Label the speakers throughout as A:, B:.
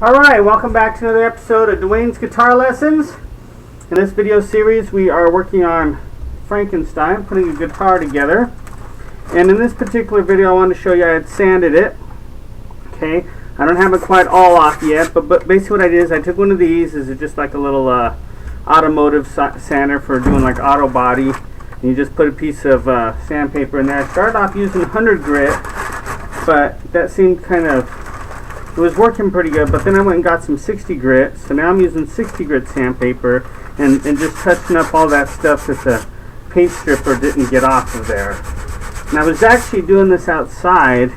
A: Alright, welcome back to another episode of Dwayne's Guitar Lessons. In this video series we are working on Frankenstein, putting a guitar together. And in this particular video I wanted to show you I had sanded it. Okay, I don't have it quite all off yet, but basically what I did is I took one of these. This is just like a little automotive sander for doing like auto body. And you just put a piece of sandpaper in there. I started off using 100 grit, but that seemed kind of, it was working pretty good, but then I went and got some 60 grit, so now I'm using 60 grit sandpaper and just touching up all that stuff that the paint stripper didn't get off of there. And I was actually doing this outside,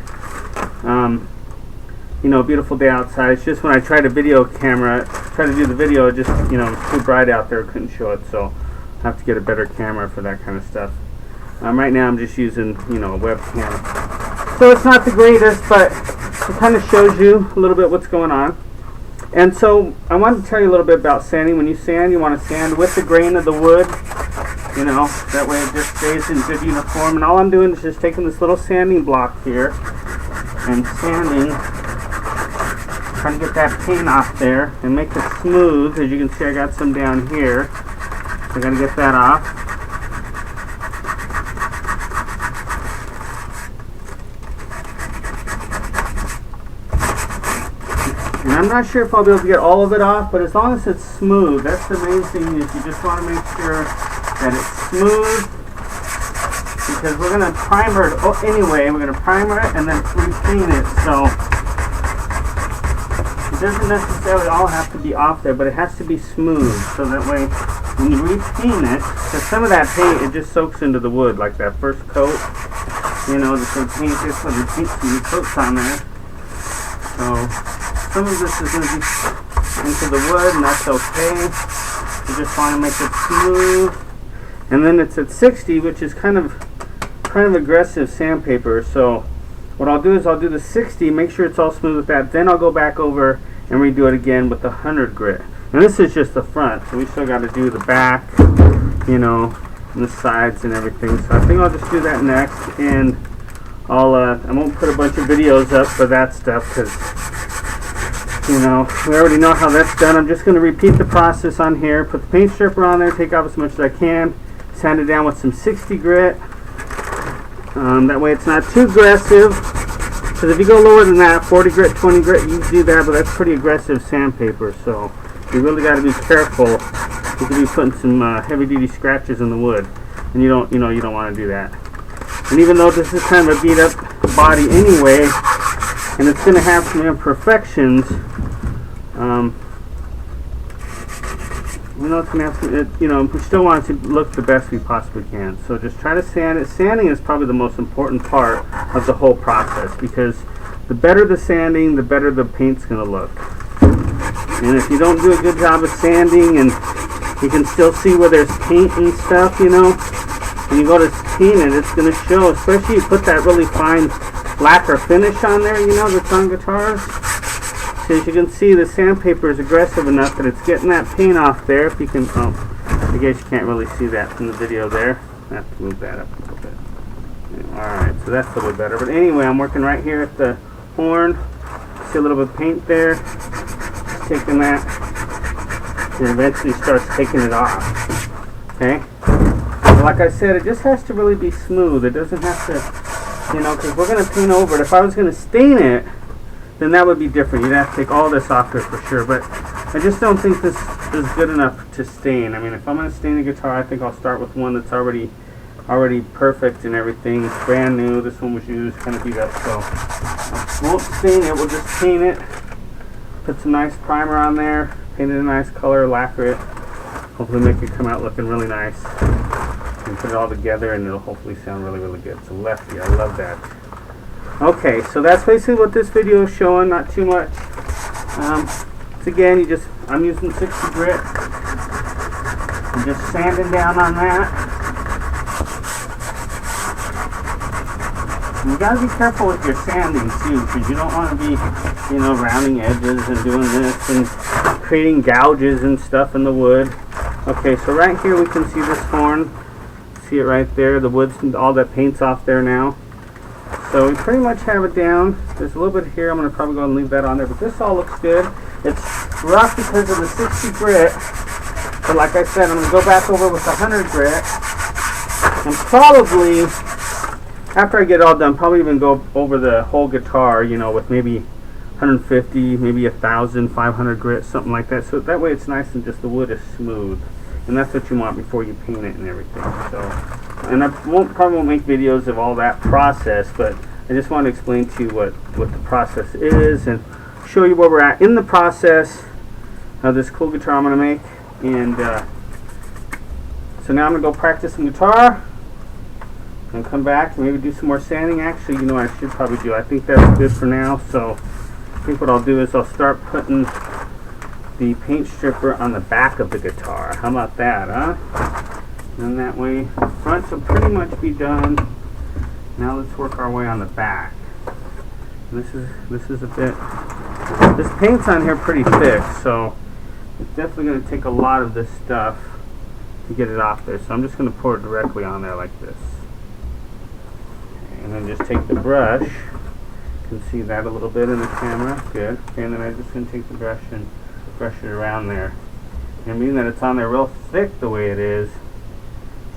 A: you know, a beautiful day outside. It's just when I tried to do the video, it just, you know, it was too bright out there, couldn't show it, so I have to get a better camera for that kind of stuff. Right now I'm just using, you know, a webcam. So it's not the greatest, but it kind of shows you a little bit what's going on. And so I wanted to tell you a little bit about sanding. When you sand, you want to sand with the grain of the wood, you know, that way it just stays in good uniform. And all I'm doing is just taking this little sanding block here and sanding, trying to get that paint off there and make it smooth. As you can see, I got some down here. So I got to get that off. And I'm not sure if I'll be able to get all of it off, but as long as it's smooth, that's the main thing. Is you just want to make sure that it's smooth, because we're going to primer it anyway. We're going to primer it and then repaint it, so it doesn't necessarily all have to be off there, but it has to be smooth, so that way when you repaint it, because some of that paint, it just soaks into the wood, like that first coat, you know, the paint this when you paint some coats on there. So some of this is going to be into the wood, and that's okay. You just want to make it smooth. And then it's at 60, which is kind of aggressive sandpaper. So what I'll do is I'll do the 60, make sure it's all smooth with that. Then I'll go back over and redo it again with the 100 grit. And this is just the front, so we still got to do the back, you know, and the sides and everything. So I think I'll just do that next, and I won't put a bunch of videos up for that stuff because, you know, we already know how that's done. I'm just going to repeat the process on here. Put the paint stripper on there, take off as much as I can, sand it down with some 60 grit. That way it's not too aggressive, because if you go lower than that, 40 grit, 20 grit, you can do that, but that's pretty aggressive sandpaper, so you really got to be careful. You could be putting some heavy-duty scratches in the wood, and you don't want to do that. And even though this is kind of a beat-up body anyway, and it's going to have some imperfections, you know, it's going to have some, you know, we still want it to look the best we possibly can. So just try to sand it. Sanding is probably the most important part of the whole process, because the better the sanding, the better the paint's going to look. And if you don't do a good job of sanding, and you can still see where there's paint and stuff, you know, when you go to paint it, it's going to show, especially if you put that really fine lacquer finish on there, you know, that's on guitars. So as you can see, the sandpaper is aggressive enough that it's getting that paint off there. If you can, I guess you can't really see that from the video there. I have to move that up a little bit. Alright, so that's a little better. But anyway, I'm working right here at the horn. See a little bit of paint there. Just taking that, and eventually starts taking it off. Okay? Like I said, it just has to really be smooth. It doesn't have to, you know, because we're going to paint over it. If I was going to stain it, then that would be different. You'd have to take all this off there for sure. But I just don't think this is good enough to stain. I mean, if I'm going to stain the guitar, I think I'll start with one that's already perfect and everything. It's brand new. This one was used, kind of beat up. So I won't stain it. We'll just paint it. Put some nice primer on there. Paint it a nice color. Lacquer it. Hopefully make it come out looking really nice. And put it all together, and it'll hopefully sound really, really good. So lefty, I love that. Okay, so that's basically what this video is showing. Not too much. So again, I'm using 60 grit. I'm just sanding down on that. And you gotta be careful with your sanding too, because you don't want to be, you know, rounding edges and doing this and creating gouges and stuff in the wood. Okay, so right here we can see this horn. See it right there. The wood's, all that paint's off there now. So we pretty much have it down. There's a little bit here. I'm going to probably go and leave that on there, but this all looks good. It's rough because of the 60 grit, but like I said, I'm going to go back over with 100 grit, and probably, after I get it all done, probably even go over the whole guitar, you know, with maybe 150, maybe 1,000, 500 grit, something like that. So that way it's nice and just the wood is smooth. And that's what you want before you paint it and everything. So, and I probably won't make videos of all that process, but I just want to explain to you what the process is and show you where we're at in the process of this cool guitar I'm going to make. And so now I'm going to go practice some guitar and come back and maybe do some more sanding. Actually, you know, I should probably do. I think that's good for now. So I think what I'll do is I'll start putting the paint stripper on the back of the guitar. How about that, huh? And that way, the front will pretty much be done. Now let's work our way on the back. This is a bit. This paint's on here pretty thick, so it's definitely going to take a lot of this stuff to get it off there. So I'm just going to pour it directly on there like this, and then just take the brush. You can see that a little bit in the camera. Good. Okay, and then I'm just going to take the brush and brush it around there. And being that it's on there real thick the way it is,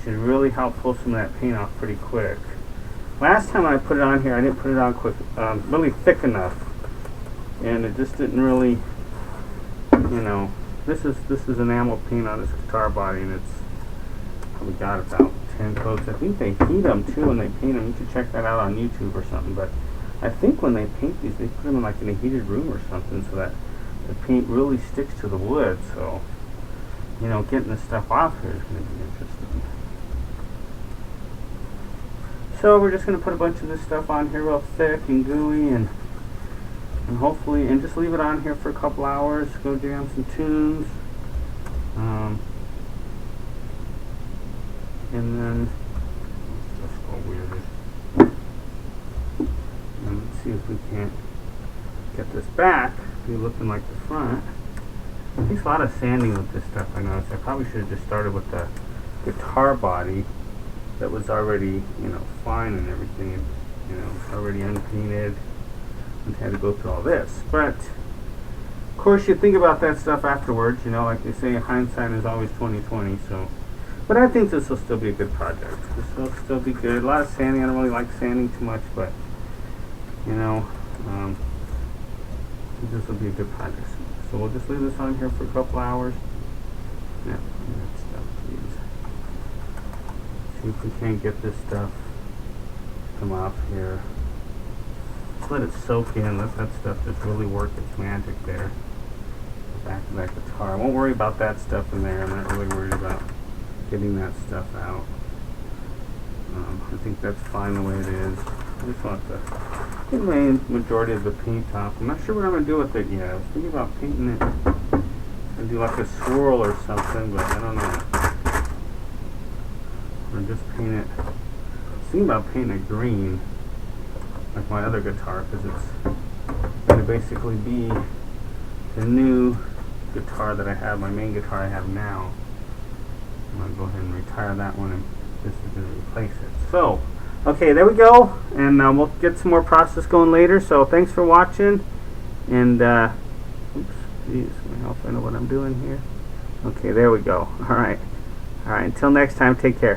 A: should really help pull some of that paint off pretty quick. Last time I put it on here, I didn't put it on quick, really thick enough, and it just didn't really, you know. This is enamel paint on this guitar body, and it's probably got about 10 coats. I think they heat them too when they paint them. You should check that out on YouTube or something. But I think when they paint these, they put them in like in a heated room or something, so that the paint really sticks to the wood. So, you know, getting this stuff off here is going to be interesting. So we're just going to put a bunch of this stuff on here real thick and gooey, and hopefully, and just leave it on here for a couple hours, go jam some tunes, and then let's go weird. And let's see if we can't get this back to be looking like the front. It takes a lot of sanding with this stuff, I noticed. I probably should have just started with the guitar body that was already, you know, fine and everything, you know, already unpainted, and had to go through all this. But of course you think about that stuff afterwards, you know, like they say, hindsight is always 20/20. So, but I think this will still be a good project. This will still be good. A lot of sanding. I don't really like sanding too much, but you know, this will be a good project. So we'll just leave this on here for a couple hours. Yeah, that stuff, please. See if we can't get this stuff to come off here. Just let it soak in. Let that stuff just really work its magic there. The back of that guitar. I won't worry about that stuff in there. I'm not really worried about getting that stuff out. I think that's fine the way it is. I just want to get the majority of the paint off. I'm not sure what I'm going to do with it yet. I was thinking about painting it and do like a swirl or something, but I don't know. Or just paint it. I was thinking about painting it green, like my other guitar, because it's going to basically be the new guitar that I have, my main guitar I have now. I'm going to go ahead and retire that one, and this is going to replace it. So, okay, there we go, and we'll get some more process going later. So thanks for watching, and oops, geez, I hope I know what I'm doing here. Okay, there we go. All right, until next time, take care.